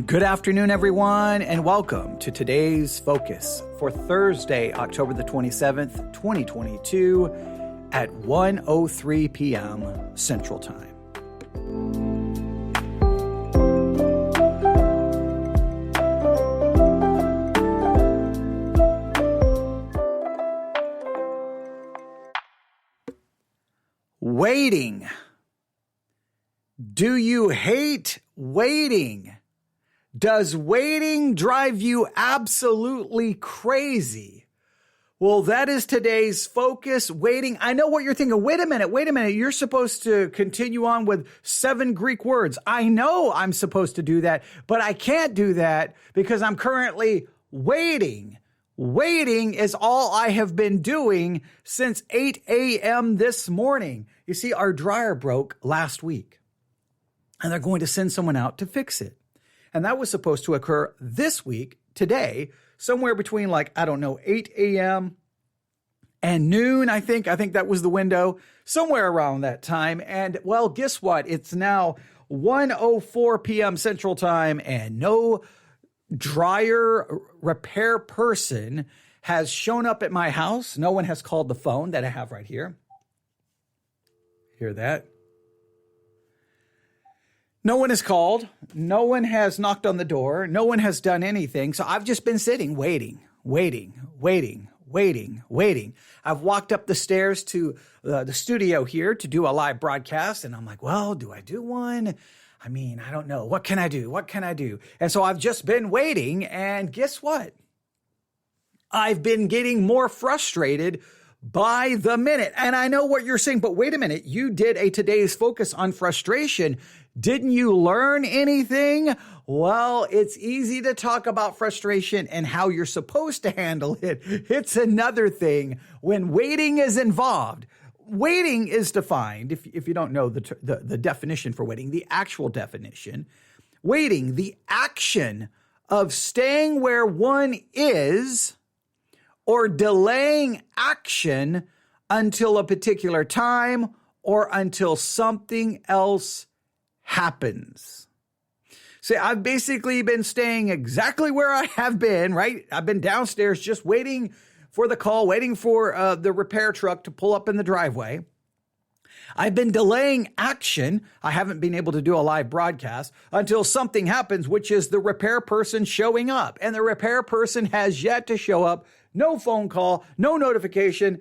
Good afternoon, everyone, and welcome to today's focus for Thursday, October the 27th, 2022 at 1:03 p.m. Central Time. Waiting. Do you hate waiting? Does waiting drive you absolutely crazy? Well, that is today's focus, waiting. I know what you're thinking. Wait a minute. You're supposed to continue on with 7 Greek words. I know I'm supposed to do that, but I can't do that because I'm currently waiting. Waiting is all I have been doing since 8 a.m. this morning. You see, our dryer broke last week, and they're going to send someone out to fix it. And that was supposed to occur this week, today, somewhere between 8 a.m. and noon, I think. I think that was the window, somewhere around that time. And, well, guess what? It's now 1:04 p.m. Central Time, and no dryer repair person has shown up at my house. No one has called the phone that I have right here. Hear that? No one has called. No one has knocked on the door. No one has done anything. So I've just been sitting, waiting. I've walked up the stairs to the studio here to do a live broadcast. And I'm like, well, do I do one? I mean, I don't know. What can I do? And so I've just been waiting. And guess what? I've been getting more frustrated by the minute. And I know what you're saying, but wait a minute. You did a today's focus on frustration. Didn't you learn anything? Well, it's easy to talk about frustration and how you're supposed to handle it. It's another thing when waiting is involved. Waiting is defined, if you don't know the definition for waiting, the actual definition. Waiting, the action of staying where one is or delaying action until a particular time or until something else happens. See, I've basically been staying exactly where I have been, right? I've been downstairs just waiting for the call, waiting for the repair truck to pull up in the driveway. I've been delaying action. I haven't been able to do a live broadcast until something happens, which is the repair person showing up. And the repair person has yet to show up. No phone call, no notification,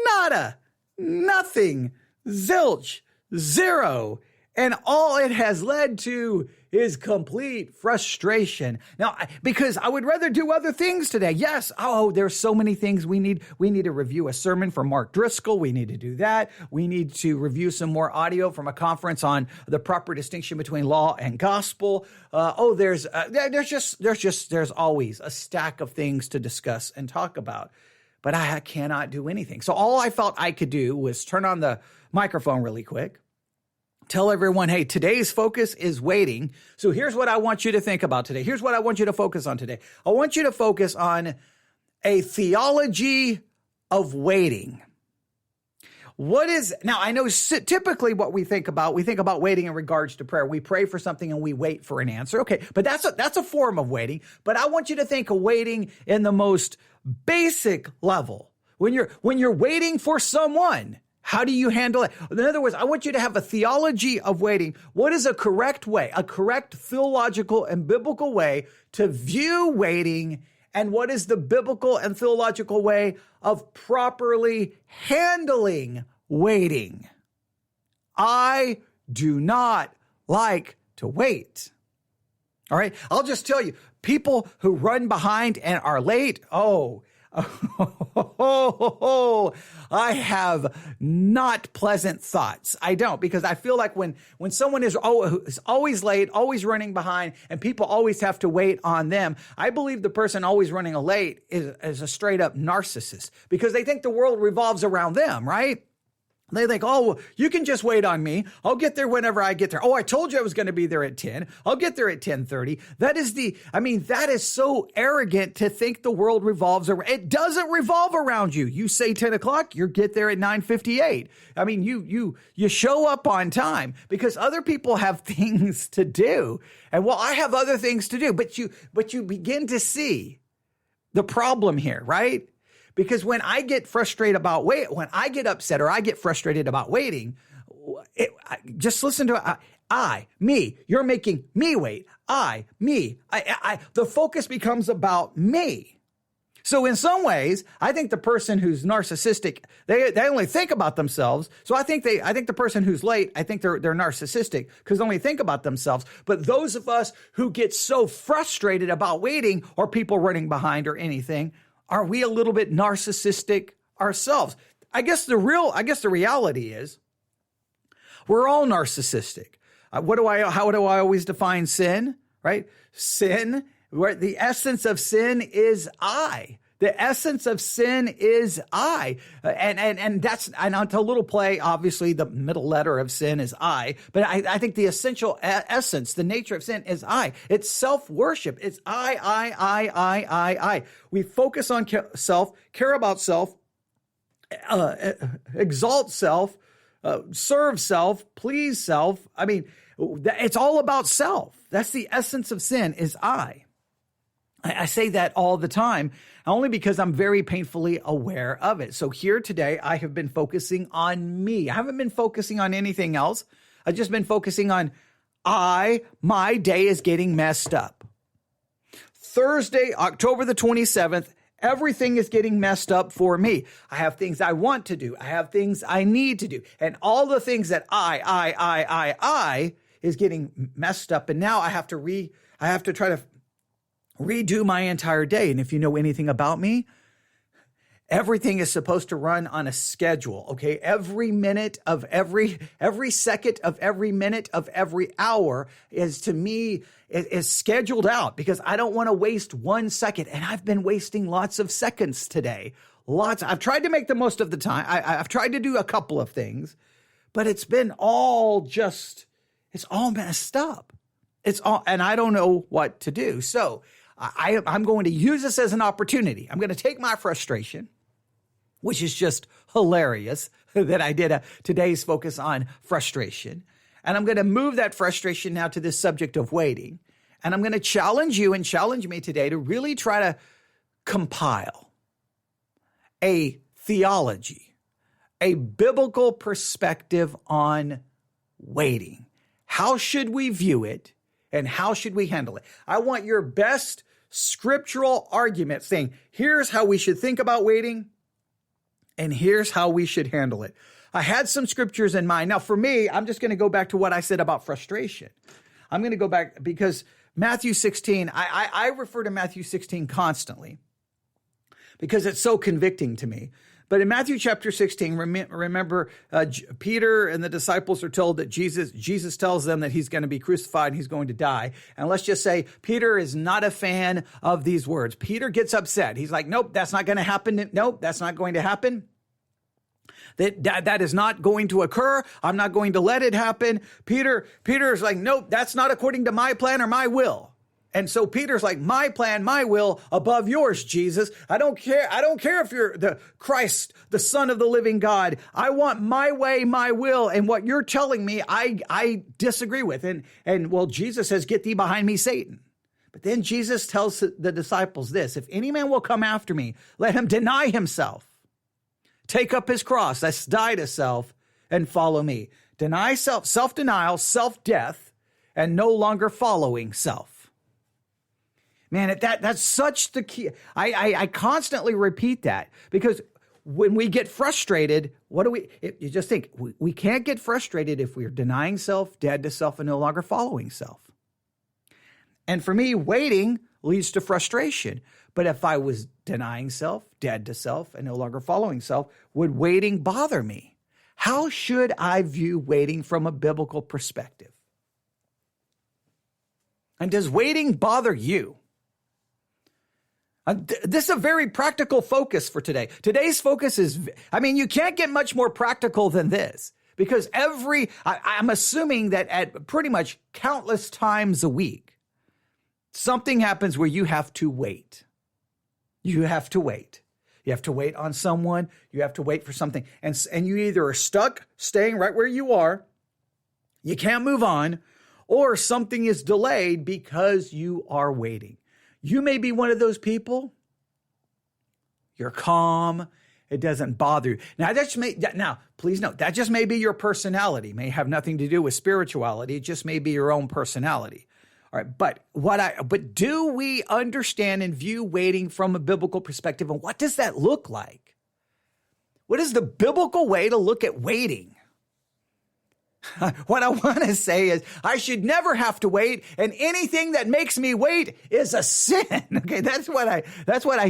nada, nothing, zilch, zero. And all it has led to is complete frustration. Now, because I would rather do other things today. Yes. Oh, there's so many things we need. We need to review a sermon from Mark Driscoll. We need to do that. We need to review some more audio from a conference on the proper distinction between law and gospel. There's always a stack of things to discuss and talk about. But I cannot do anything. So all I felt I could do was turn on the microphone really quick. Tell everyone, hey, today's focus is waiting. So here's what I want you to think about today. Here's what I want you to focus on today. I want you to focus on a theology of waiting. Now I know typically what we think about waiting in regards to prayer. We pray for something and we wait for an answer. Okay, but that's a form of waiting. But I want you to think of waiting in the most basic level. When you're waiting for someone, how do you handle it? In other words, I want you to have a theology of waiting. What is a correct way, a correct theological and biblical way to view waiting? And what is the biblical and theological way of properly handling waiting? I do not like to wait. All right. I'll just tell you, people who run behind and are late, I have not pleasant thoughts. I don't, because I feel like when someone is always late, always running behind, and people always have to wait on them, I believe the person always running late is a straight up narcissist because they think the world revolves around them, right? They think, oh, you can just wait on me. I'll get there whenever I get there. Oh, I told you I was going to be there at 10. I'll get there at 10:30. That is so arrogant to think the world revolves around. It doesn't revolve around you. You say 10 o'clock, you get there at 9:58. I mean, you show up on time because other people have things to do. And well, I have other things to do, but you begin to see the problem here, right? Because when I get frustrated about when I get upset or I get frustrated about waiting, just listen to me, you're making me wait. The focus becomes about me. So in some ways, I think the person who's narcissistic, they only think about themselves. So I think the person who's late, I think they're narcissistic because they only think about themselves. But those of us who get so frustrated about waiting or people running behind or anything, are we a little bit narcissistic ourselves? I guess the reality is we're all narcissistic. How do I always define sin? Right? Sin, where the essence of sin is I. The essence of sin is I. And it's a little play. Obviously, the middle letter of sin is I. But I think the essential essence, the nature of sin is I. It's self-worship. It's I. We focus on self, care about self, exalt self, serve self, please self. I mean, it's all about self. That's the essence of sin is I. I say that all the time, only because I'm very painfully aware of it. So here today, I have been focusing on me. I haven't been focusing on anything else. I've just been focusing on my day is getting messed up. Thursday, October the 27th, everything is getting messed up for me. I have things I want to do. I have things I need to do. And all the things that I is getting messed up. And now I have to try to redo my entire day. And if you know anything about me, everything is supposed to run on a schedule. Okay. Every minute of every second of every minute of every hour is to me is scheduled out because I don't want to waste 1 second. And I've been wasting lots of seconds today. I've tried to make the most of the time. I've tried to do a couple of things, but it's all messed up. And I don't know what to do. So I'm going to use this as an opportunity. I'm going to take my frustration, which is just hilarious that I did today's focus on frustration. And I'm going to move that frustration now to this subject of waiting. And I'm going to challenge you and challenge me today to really try to compile a theology, a biblical perspective on waiting. How should we view it and how should we handle it? I want your best scriptural argument saying, here's how we should think about waiting and here's how we should handle it. I had some scriptures in mind. Now, for me, I'm just going to go back to what I said about frustration. I'm going to go back because Matthew 16, I refer to Matthew 16 constantly because it's so convicting to me. But in Matthew chapter 16, remember Peter and the disciples are told that Jesus tells them that he's going to be crucified and he's going to die. And let's just say Peter is not a fan of these words. Peter gets upset. He's like, nope, that's not going to happen. Nope, that's not going to happen. That is not going to occur. I'm not going to let it happen. Peter is like, nope, that's not according to my plan or my will. And so Peter's like, my plan, my will above yours, Jesus. I don't care. I don't care if you're the Christ, the Son of the living God. I want my way, my will. And what you're telling me, I disagree with. And well, Jesus says, get thee behind me, Satan. But then Jesus tells the disciples this, if any man will come after me, let him deny himself, take up his cross, that's die to self, and follow me. Deny self-denial, self-death, and no longer following self. Man, that's such the key. I constantly repeat that because when we get frustrated, you just think we can't get frustrated if we're denying self, dead to self, and no longer following self. And for me, waiting leads to frustration. But if I was denying self, dead to self, and no longer following self, would waiting bother me? How should I view waiting from a biblical perspective? And does waiting bother you? This is a very practical focus for today. Today's focus is, you can't get much more practical than this, because I'm assuming that at pretty much countless times a week, something happens where you have to wait. You have to wait. You have to wait on someone. You have to wait for something. And you either are stuck staying right where you are, you can't move on, or something is delayed because you are waiting. You may be one of those people. You're calm. It doesn't bother you. Now, please note, that just may be your personality. It may have nothing to do with spirituality. It just may be your own personality. All right, but do we understand and view waiting from a biblical perspective, and what does that look like? What is the biblical way to look at waiting? What I want to say is I should never have to wait, and anything that makes me wait is a sin. Okay, that's what I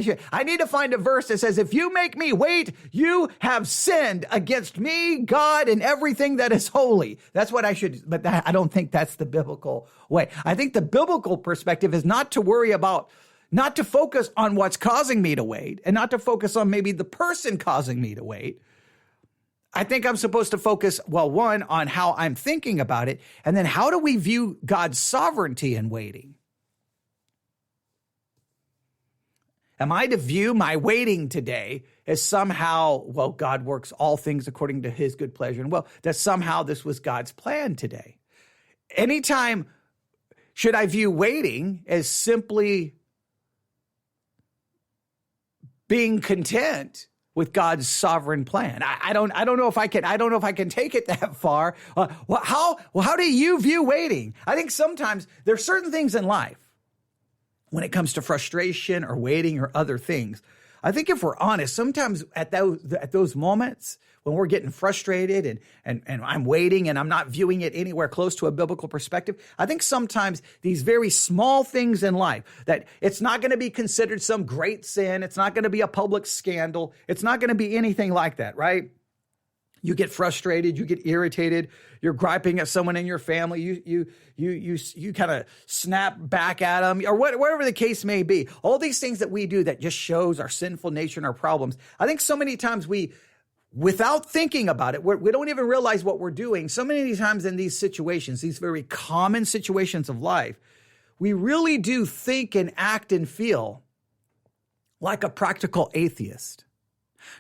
should. I need to find a verse that says, if you make me wait, you have sinned against me, God, and everything that is holy. That's what I should, but I don't think that's the biblical way. I think the biblical perspective is not to focus on what's causing me to wait, and not to focus on maybe the person causing me to wait. I think I'm supposed to focus, one, on how I'm thinking about it, and then how do we view God's sovereignty in waiting? Am I to view my waiting today as somehow, God works all things according to his good pleasure, and that somehow this was God's plan today? Anytime, should I view waiting as simply being content with God's sovereign plan? I don't know if I can take it that far. How do you view waiting? I think sometimes there's certain things in life when it comes to frustration or waiting or other things. I think if we're honest, sometimes at those moments when we're getting frustrated and I'm waiting and I'm not viewing it anywhere close to a biblical perspective, I think sometimes these very small things in life, that it's not going to be considered some great sin, it's not going to be a public scandal, it's not going to be anything like that, right? You get frustrated, you get irritated, you're griping at someone in your family, you kind of snap back at them, or whatever the case may be. All these things that we do that just shows our sinful nature and our problems. I think so many times without thinking about it, we don't even realize what we're doing. So many times in these situations, these very common situations of life, we really do think and act and feel like a practical atheist.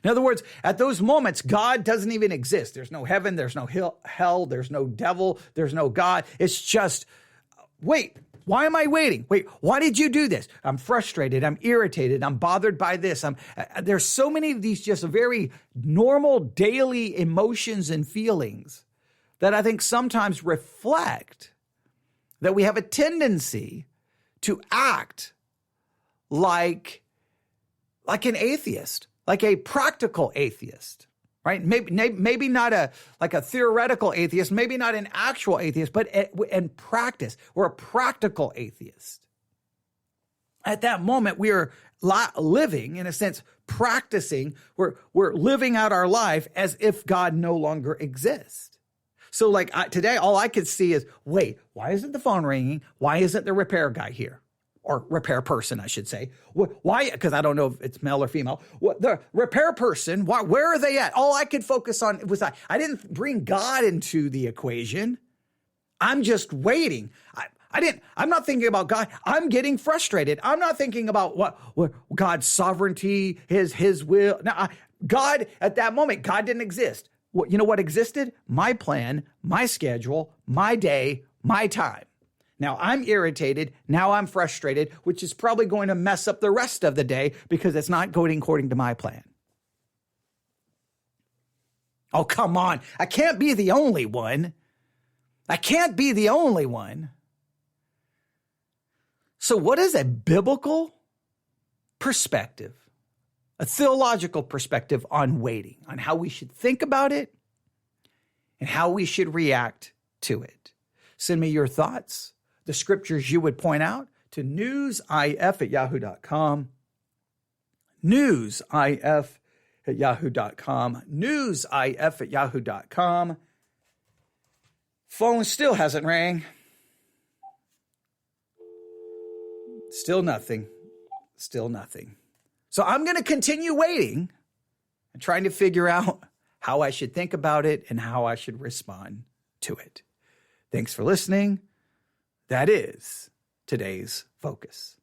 In other words, at those moments, God doesn't even exist. There's no heaven, there's no hell, there's no devil, there's no God. It's just, wait, why am I waiting? Wait, why did you do this? I'm frustrated, I'm irritated, I'm bothered by this. There's so many of these just very normal daily emotions and feelings that I think sometimes reflect that we have a tendency to act like an atheist. Like a practical atheist, right? Maybe not a theoretical atheist, maybe not an actual atheist, but in practice, we're a practical atheist. At that moment, we are living, in a sense, practicing, we're living out our life as if God no longer exists. So today, all I could see is, wait, why isn't the phone ringing? Why isn't the repair guy here? Or repair person, I should say. Why? Because I don't know if it's male or female. The repair person, where are they at? All I could focus on was I didn't bring God into the equation. I'm just waiting. I'm not thinking about God. I'm getting frustrated. I'm not thinking about what God's sovereignty, his will. Now, God, at that moment, God didn't exist. You know what existed? My plan, my schedule, my day, my time. Now I'm irritated. Now I'm frustrated, which is probably going to mess up the rest of the day because it's not going according to my plan. Oh, come on. I can't be the only one. I can't be the only one. So what is a biblical perspective, a theological perspective on waiting, on how we should think about it and how we should react to it? Send me your thoughts, the scriptures you would point out, to newsif@yahoo.com, newsif@yahoo.com, newsif@yahoo.com. Phone still hasn't rang. Still nothing. Still nothing. So I'm going to continue waiting and trying to figure out how I should think about it and how I should respond to it. Thanks for listening. That is today's focus.